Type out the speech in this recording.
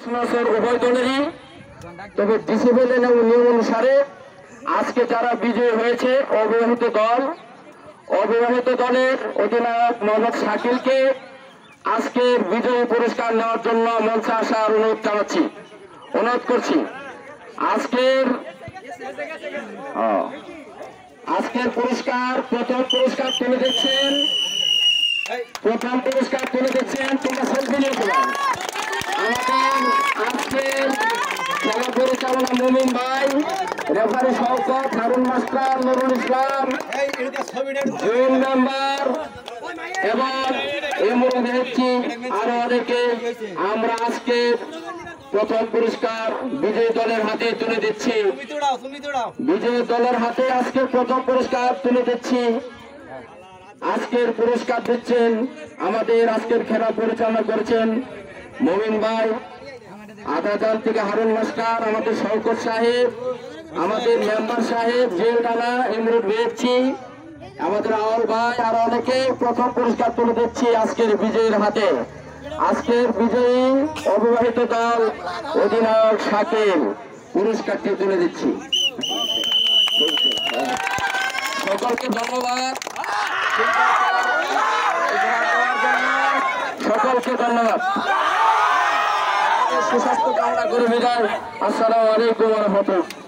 উভয় দলেরই, তবে ডিসিপ্লিন এবং নিয়ম অনুসারে আজকে যারা বিজয়ী হয়েছে অবিবাহিত দলের অধিনায়ক মোহাম্মদ শাকিলকে আজকে বিজয়ী পুরস্কার নেওয়ার জন্য মঞ্চে আসার অনুরোধ করছি। আজকের প্রথম পুরস্কার তুলে দিচ্ছেন তোমরা সেলফি নিয়ে আজকের খেলা পরিচালনা মুমিন ভাই, referee Shawkat, Harun master, Nurul Islam, Jewel member এবং এই মুহূর্তে দেখছি আরো অনেকে। আমরা আজকে প্রথম পুরস্কার বিজয়ী দলের হাতে তুলে দিচ্ছি। আজকের পুরস্কার দিচ্ছেন আমাদের আজকের খেলা পরিচালনা করেছেন মুমিন ভাই, আদাজান থেকে হারুন মাস্টার, আমাদের শওকত সাহেব, আমাদের মেম্বার সাহেব, জেল ডালা, ইমরুদ বেচছি, আমাদের আওয়াল ভাই, আর অনেকে প্রথম পুরস্কার তুলে দিচ্ছি আজকের বিজয়ীর হাতে। আজকের বিজয়ী অবিবাহিত দল অধিনায়ক শাকিল পুরস্কারটি তুলে দিচ্ছি। সকলকে ধন্যবাদ, সুস্বাস্থ্য কামনা করে বিদায়। আসসালামু আলাইকুম ওয়া রাহমাতুল্লাহ।